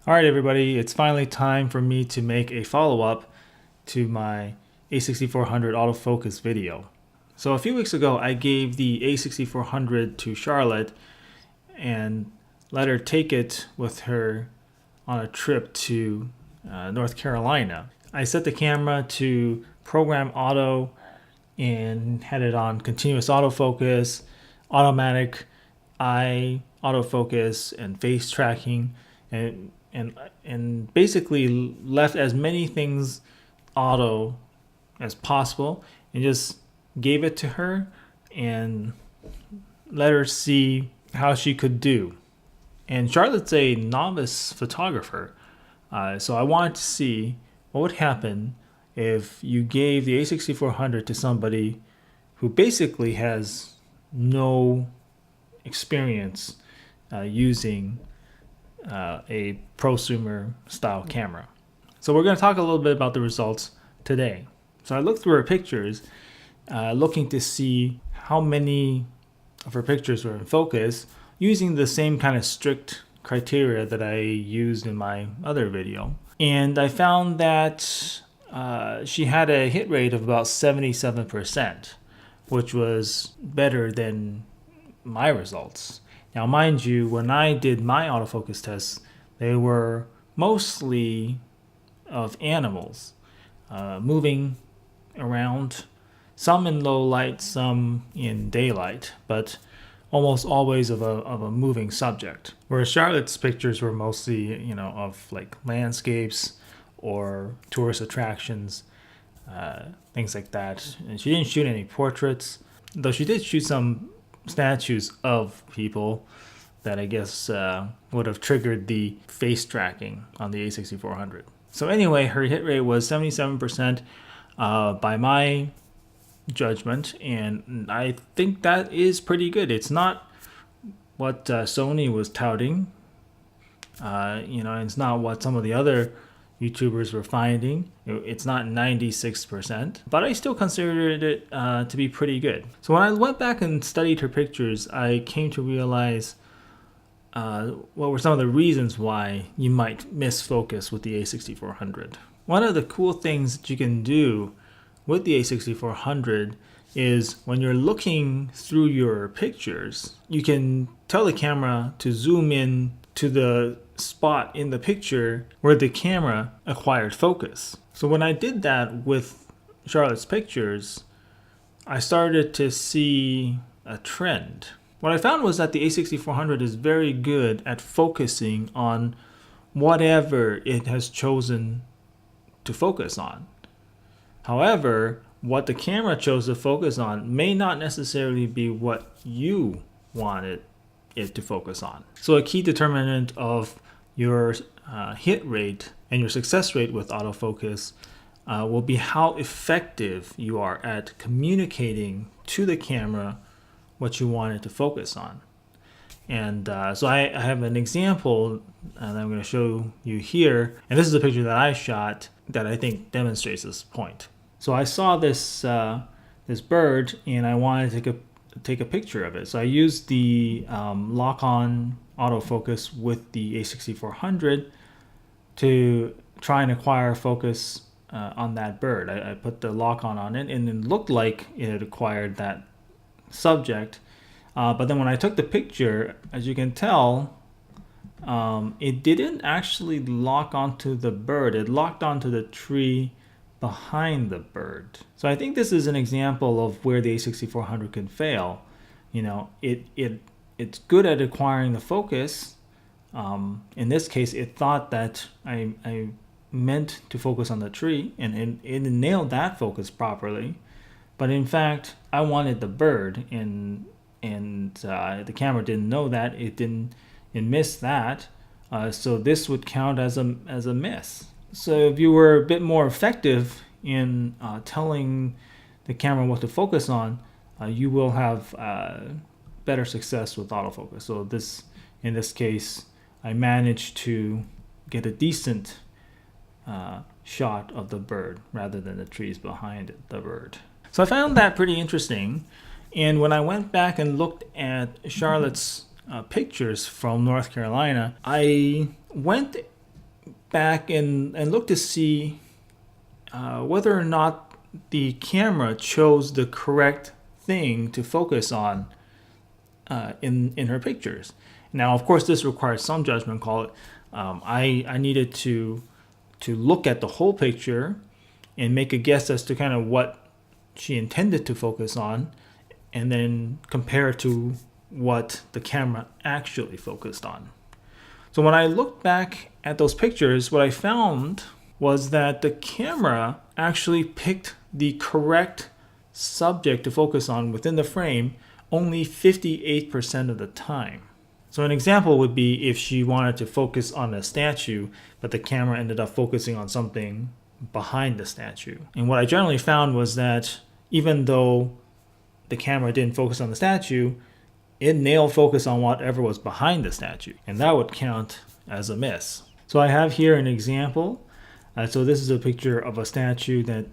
All right, everybody, it's finally time for me to make a follow-up to my a6400 autofocus video. So a few weeks ago, I gave the a6400 to Charlotte and let her take it with her on a trip to North Carolina. I set the camera to program auto and had it on continuous autofocus, automatic eye autofocus, and face tracking, and basically left as many things auto as possible and just gave it to her and let her see how she could do. And Charlotte's a novice photographer, so I wanted to see what would happen if you gave the a6400 to somebody who basically has no experience using a prosumer style camera. So we're going to talk a little bit about the results today. So I looked through her pictures, looking to see how many of her pictures were in focus, using the same kind of strict criteria that I used in my other video. And I found that she had a hit rate of about 77%, which was better than my results. Now, mind you, when I did my autofocus tests, they were mostly of animals moving around, some in low light, some in daylight, but almost always of a moving subject. Whereas Charlotte's pictures were mostly, of like landscapes or tourist attractions, things like that. And she didn't shoot any portraits, though she did shoot some statues of people that I guess would have triggered the face tracking on the a6400. So anyway, her hit rate was 77% by my judgment, and I think that is pretty good. It's not what Sony was touting, and it's not what some of the other YouTubers were finding. It's not 96%, but I still considered it to be pretty good. So when I went back and studied her pictures, I came to realize what were some of the reasons why you might miss focus with the a6400. One of the cool things that you can do with the a6400 is when you're looking through your pictures, you can tell the camera to zoom in to the spot in the picture where the camera acquired focus. So when I did that with Charlotte's pictures, I started to see a trend. What I found was that the a6400 is very good at focusing on whatever it has chosen to focus on. However, what the camera chose to focus on may not necessarily be what you wanted it to focus on. So a key determinant of your hit rate and your success rate with autofocus will be how effective you are at communicating to the camera what you want it to focus on. And so I have an example that I'm going to show you here. And this is a picture that I shot that I think demonstrates this point. So I saw this this bird and I wanted to take a picture of it. So I used the lock-on autofocus with the a6400 to try and acquire focus on that bird. I put the lock-on it and it looked like it had acquired that subject. But then when I took the picture, as you can tell, it didn't actually lock onto the bird. It locked onto the tree behind the bird. So I think this is an example of where the a6400 can fail. It's good at acquiring the focus. In this case, it thought that I meant to focus on the tree, and it nailed that focus properly. But in fact, I wanted the bird, and the camera didn't know that. It missed that. So this would count as a miss. So if you were a bit more effective in telling the camera what to focus on, you will have better success with autofocus. So in this case, I managed to get a decent shot of the bird rather than the trees behind the bird. So I found that pretty interesting. And when I went back and looked at Charlotte's pictures from North Carolina, I went back and look to see whether or not the camera chose the correct thing to focus on in her pictures. Now, of course, this requires some judgment call. I needed to look at the whole picture and make a guess as to kind of what she intended to focus on, and then compare it to what the camera actually focused on. So when I looked back at those pictures, what I found was that the camera actually picked the correct subject to focus on within the frame only 58% of the time. So an example would be if she wanted to focus on a statue, but the camera ended up focusing on something behind the statue. And what I generally found was that even though the camera didn't focus on the statue, it nailed focus on whatever was behind the statue, and that would count as a miss. So I have here an example. So this is a picture of a statue that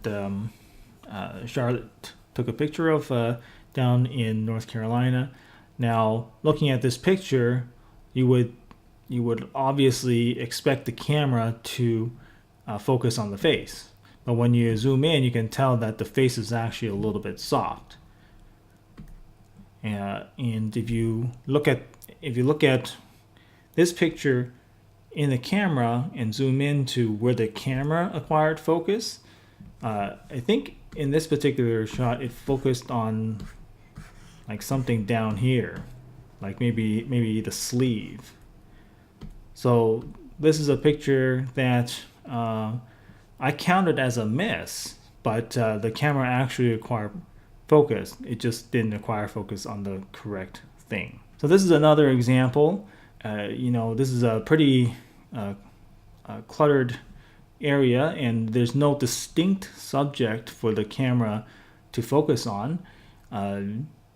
Charlotte took a picture of down in North Carolina. Now, looking at this picture, you would obviously expect the camera to focus on the face, but when you zoom in, you can tell that the face is actually a little bit soft. And if you look at this picture in the camera and zoom in to where the camera acquired focus, I think in this particular shot it focused on like something down here, like maybe the sleeve. So this is a picture that I counted as a miss, but the camera actually acquired focus. It just didn't acquire focus on the correct thing. So this is another example. This is a pretty cluttered area, and there's no distinct subject for the camera to focus on.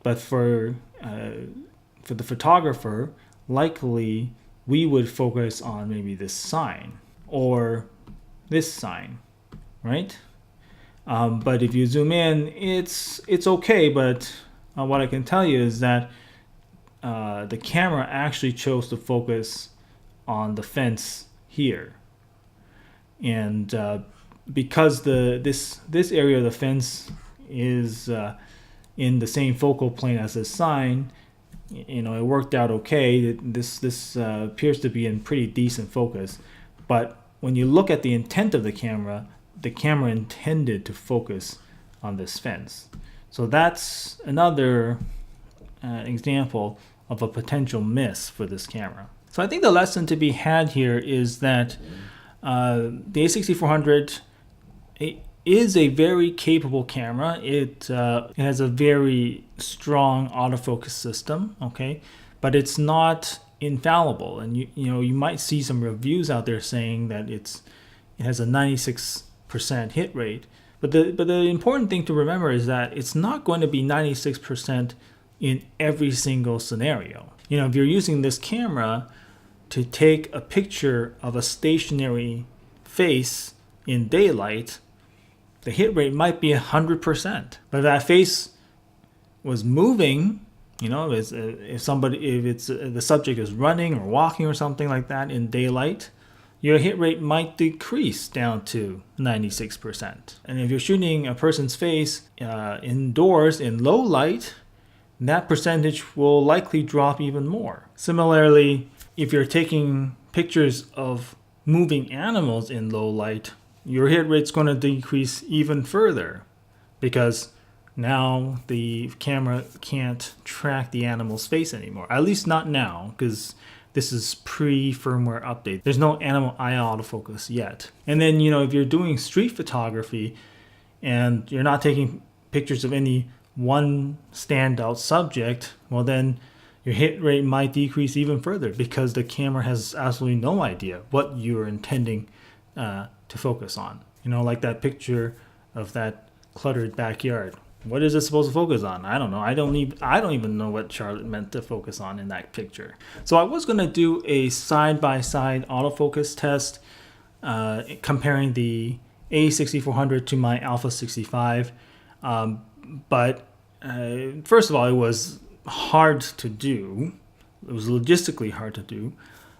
But for the photographer, likely we would focus on maybe this sign or this sign, right? But if you zoom in, it's okay. But what I can tell you is that the camera actually chose to focus on the fence here, and because this area of the fence is in the same focal plane as this sign, it worked out okay. This appears to be in pretty decent focus, but when you look at the intent of the camera intended to focus on this fence. So that's another example of a potential miss for this camera. So I think the lesson to be had here is that the a6400 is a very capable camera. It has a very strong autofocus system, okay, but it's not infallible. And you might see some reviews out there saying that it has a 96% hit rate. But the important thing to remember is that it's not going to be 96% in every single scenario. If you're using this camera to take a picture of a stationary face in daylight, the hit rate might be 100%. But if that face was moving, if the subject is running or walking or something like that in daylight, your hit rate might decrease down to 96%. And if you're shooting a person's face indoors in low light, that percentage will likely drop even more. Similarly, if you're taking pictures of moving animals in low light, your hit rate's going to decrease even further, because now the camera can't track the animal's face anymore. At least not now, because this is pre-firmware update. There's no animal eye autofocus yet. And then, if you're doing street photography and you're not taking pictures of any one standout subject, well then your hit rate might decrease even further, because the camera has absolutely no idea what you're intending to focus on. Like that picture of that cluttered backyard. What is it supposed to focus on? I don't know. I don't even know what Charlotte meant to focus on in that picture. So I was going to do a side-by-side autofocus test comparing the a6400 to my Alpha 65. But first of all, it was hard to do. It was logistically hard to do.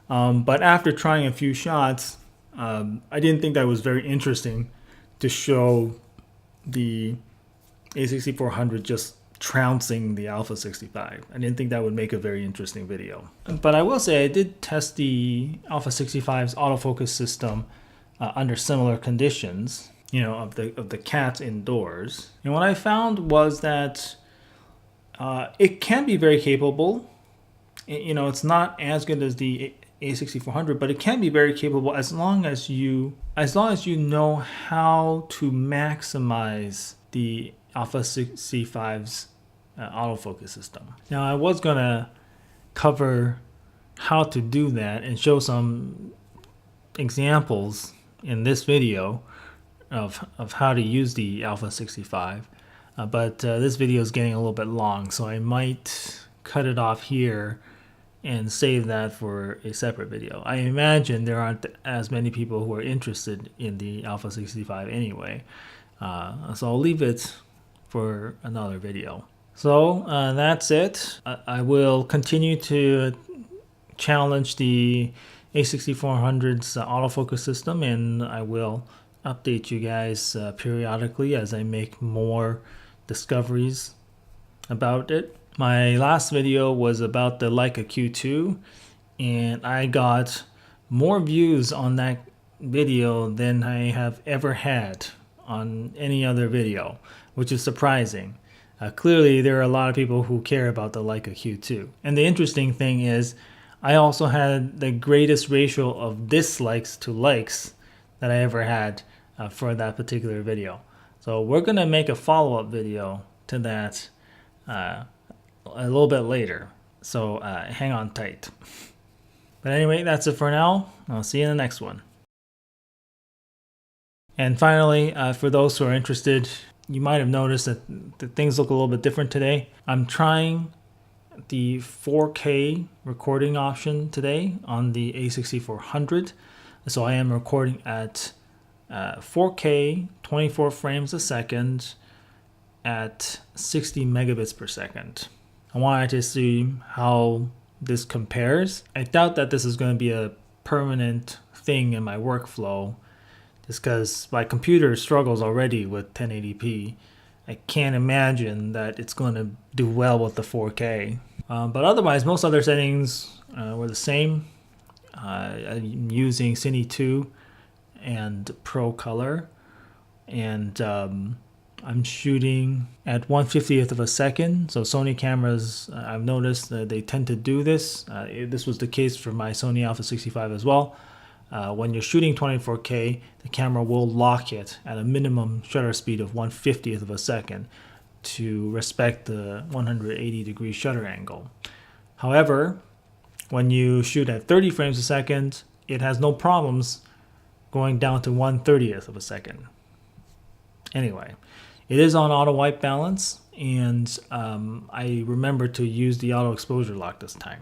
But after trying a few shots, I didn't think that was very interesting to show the a6400 just trouncing the Alpha 65. I didn't think that would make a very interesting video. But I will say I did test the Alpha 65's autofocus system under similar conditions, you know, of the cat indoors. And what I found was that it can be very capable. You know, it's not as good as the a6400, but it can be very capable as long as you know how to maximize the Alpha 65's autofocus system. Now, I was gonna cover how to do that and show some examples in this video of how to use the Alpha 65, but this video is getting a little bit long, so I might cut it off here and save that for a separate video. I imagine there aren't as many people who are interested in the Alpha 65 anyway, so I'll leave it for another video. So that's it. I will continue to challenge the a6400's autofocus system, and I will update you guys periodically as I make more discoveries about it. My last video was about the Leica Q2, and I got more views on that video than I have ever had on any other video, which is surprising. Clearly, there are a lot of people who care about the Leica Q2. And the interesting thing is, I also had the greatest ratio of dislikes to likes that I ever had for that particular video. So we're going to make a follow-up video to that a little bit later. So hang on tight. But anyway, that's it for now. I'll see you in the next one. And finally, for those who are interested, you might have noticed that things look a little bit different today. I'm trying the 4K recording option today on the a6400. So I am recording at 4K, 24 frames a second at 60 megabits per second. I wanted to see how this compares. I doubt that this is going to be a permanent thing in my workflow, just because my computer struggles already with 1080p. I can't imagine that it's going to do well with the 4K. But otherwise, most other settings were the same. I'm using Cine 2 and Pro Color, and I'm shooting at 1/50th of a second. So Sony cameras, I've noticed that they tend to do this. This was the case for my Sony Alpha 65 as well. When you're shooting 24K, the camera will lock it at a minimum shutter speed of 1/50th of a second to respect the 180-degree shutter angle. However, when you shoot at 30 frames a second, it has no problems going down to 1/30th of a second. Anyway, it is on auto white balance, and I remember to use the auto exposure lock this time.